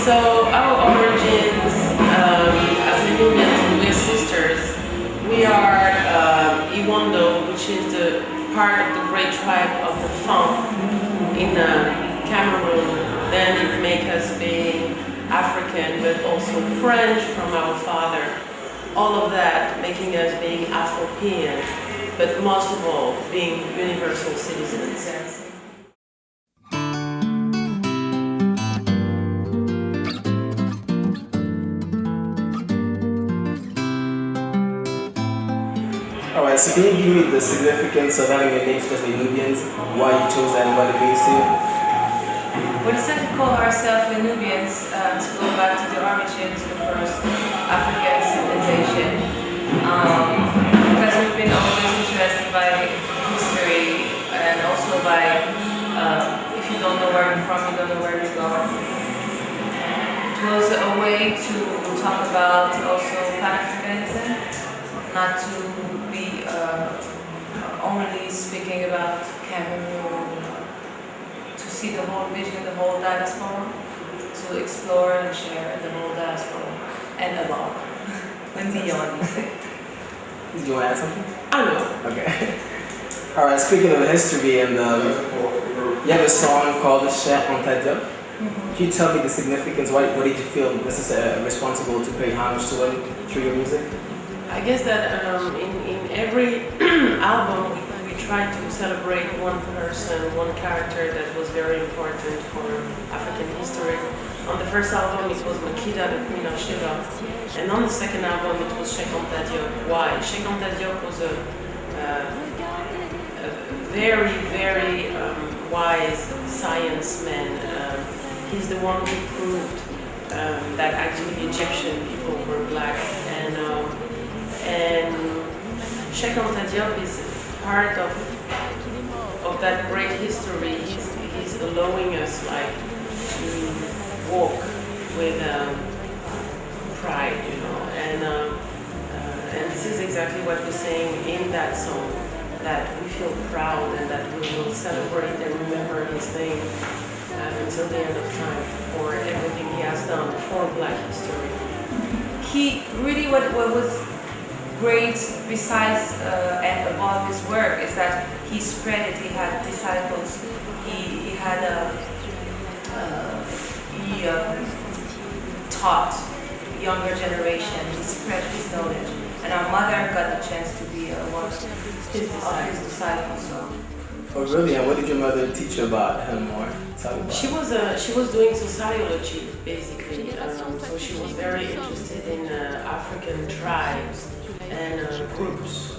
So our origins as Nubians, and we're sisters. We are Iwando, which is the part of the great tribe of the Fang in Cameroon. Then it makes us being African, but also French from our father. All of that making us being Afropean, but most of all being universal citizens. Alright, so can you give me the significance of having a name, especially Nubians, why you chose that and what it means to you? We decided to call ourselves the Nubians to go back to the origins of the first African civilization. Because we've been always interested by history and also by if you don't know where you're from, you don't know where you're going. It was a way to talk about also Pan-Africanism, not to be only speaking about Cameroon, to see the whole vision, the whole diaspora, to explore and share the whole diaspora and above and beyond. Do you want to add something? I know. Okay. Alright, speaking of history, and you have a song called Chant on ta Diop. Can you tell me the significance? What did you feel this is responsible to pay homage to it through your music? I guess that in every album we try to celebrate one person, one character that was very important for African history. On the first album it was Makida, the Queen of Sheba, and on the second album it was Cheikh Anta Diop. Why? Cheikh Anta Diop was a very, very wise science man. He's the one who proved that actually Egyptian people were black, and Cheikh Anta Diop is part of that great history. He's allowing us like to walk with pride, you know, and this is exactly what we're saying in that song, that we feel proud and that we will celebrate and remember his name until the end of time for everything he has done for Black history. He really, what was great besides and above his work is that he spread it. He had disciples. He had taught younger generation. He spread his knowledge, and our mother got the chance to be one of his disciples. So. Oh really? And what did your mother teach you about him more? Tell me about She was doing sociology basically, so she was very interested in African tribes and groups,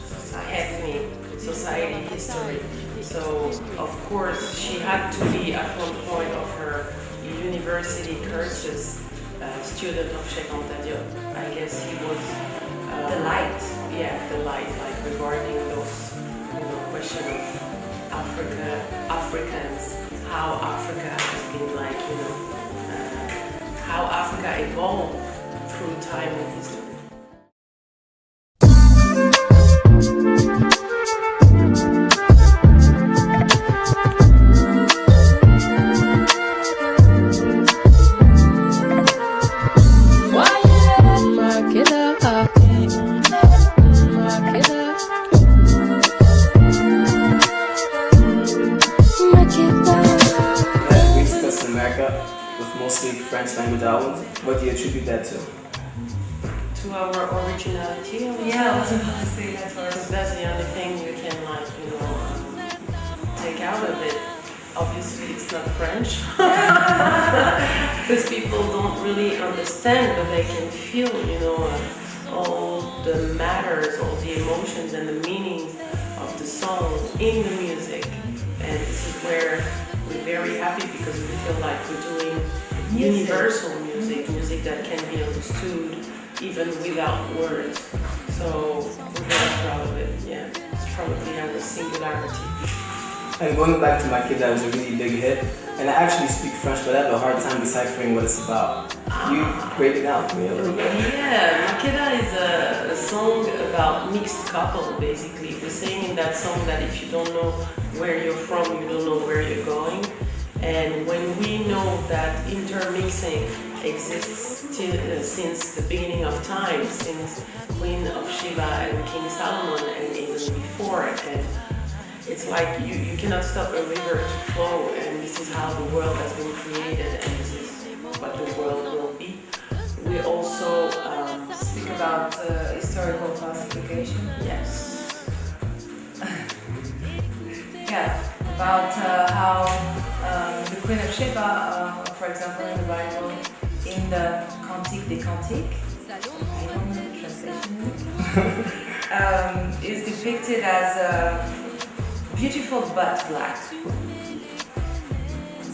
ethnic, society, history. So of course she had to be at one point of her university courses student of Cheikh Anta Diop. I guess he was the light. Yeah, the light, like regarding those question of Africans, how Africa has been like, how Africa evolved through time and history. With mostly French language albums, what do you attribute that to? To our originality. Yeah, I was about to say that first. That's the only thing you can take out of it. Obviously it's not French because people don't really understand, but they can feel all the matters, all the emotions and the meanings of the song in the music. And this is where we're very happy because we feel like we're doing universal music that can be understood even without words. So we're very proud of it. Yeah, it's probably our singularity. And going back to Makida, was a really big hit. And I actually speak French, but I have a hard time deciphering what it's about. Can you break it down for me a little bit? Yeah, Makida is a song about mixed couple, basically. We're saying in that song that if you don't know where you're from, you don't know where you're going. And when we know that intermixing exists since the beginning of time, since Queen of Sheba and King Solomon and even before. And it's like you cannot stop a river to flow, and this is how the world has been created, and this is what the world will be. We also Speak about historical falsification. yes. Yeah, about how the Queen of Sheba, for example, in the Bible, in the Cantique des Cantiques, I don't know the translation, is depicted as beautiful but black.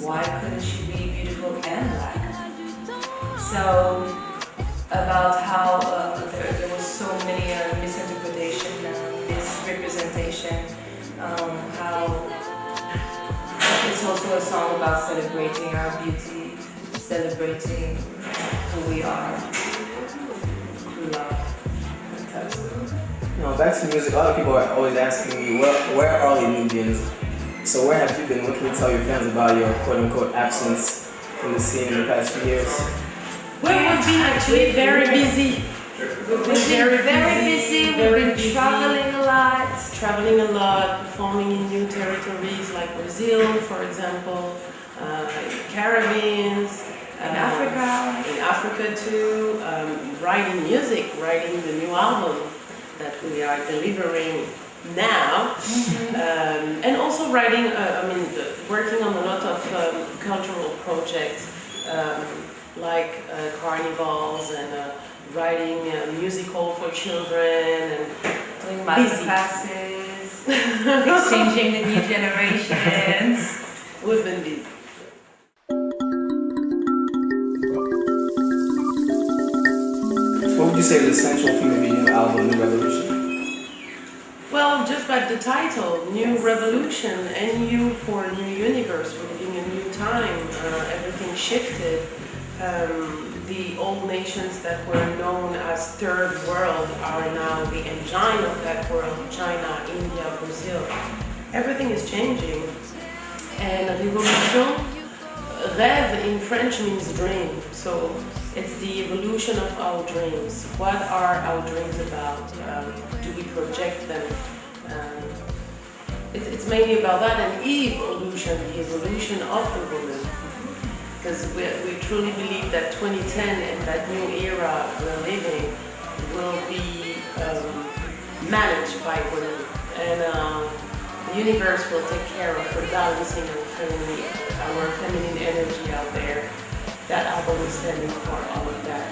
Why couldn't she be beautiful and black? So, about how there was so many misinterpretation, misrepresentation, how it's also a song about celebrating our beauty, celebrating who we are through love. No, back to music. A lot of people are always asking me, where are the Nubians? So where have you been? What can you tell your fans about your quote-unquote absence from the scene in the past few years? Well, we've been actually very busy. We've been very busy, we've been traveling a lot. Traveling a lot, performing in new territories like Brazil, for example, Caribbean, In Africa. In Africa too, writing music, writing the new album that we are delivering now, and also writing, working on a lot of cultural projects like carnivals and writing musical for children and Doing math classes, exchanging the new generations. we've been busy. What would you say is the central theme of your new album, New Revolution? Well, just like the title, New Revolution and new for a new universe. We're living a new time. Everything shifted. The old nations that were known as Third World are now the engine of that world. China, India, Brazil. Everything is changing. And Révolution, rêve in French means dream. So it's the evolution of our dreams. What are our dreams about? Do we project them? It's mainly about that, and evolution, the evolution of the woman. Because we truly believe that 2010 and that new era we're living will be managed by women. And the universe will take care of rebalancing our feminine energy out there. That album is standing for all of that.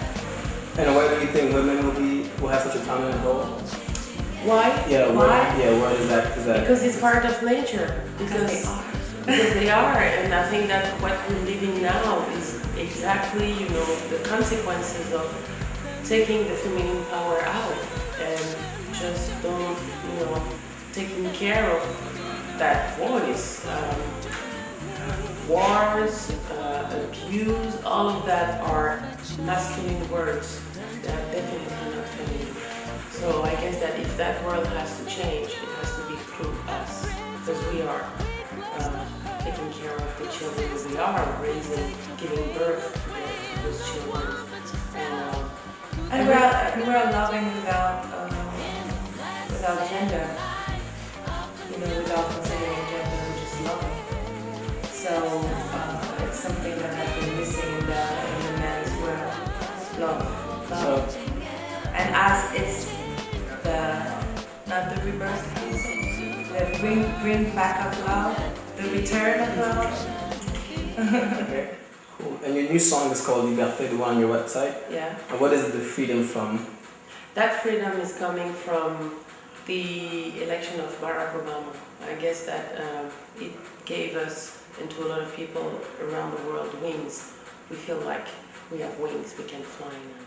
And why do you think women will have such a prominent role? Why? Yeah, Why? Why is that? Because it's part of nature. Because they are, and I think that what we're living now is exactly, the consequences of taking the feminine power out and just don't, taking care of that voice. Wars, abuse, all of that are masculine words. They are definitely not feminine. So I guess that if that world has to change, it has to be through us, because we are taking care of the children, we are raising, giving birth to those children, And we're loving without gender. Without considering gender, we're just loving. So it's something that has been missing in the men's world. Love. And as it's not the rebirth, the bring back of love, the return of love. Okay, cool. And your new song is called Liberté, the one on your website. Yeah. And what is the freedom from? That freedom is coming from the election of Barack Obama. I guess that it gave us and to a lot of people around the world wings. We feel like we have wings, we can fly now.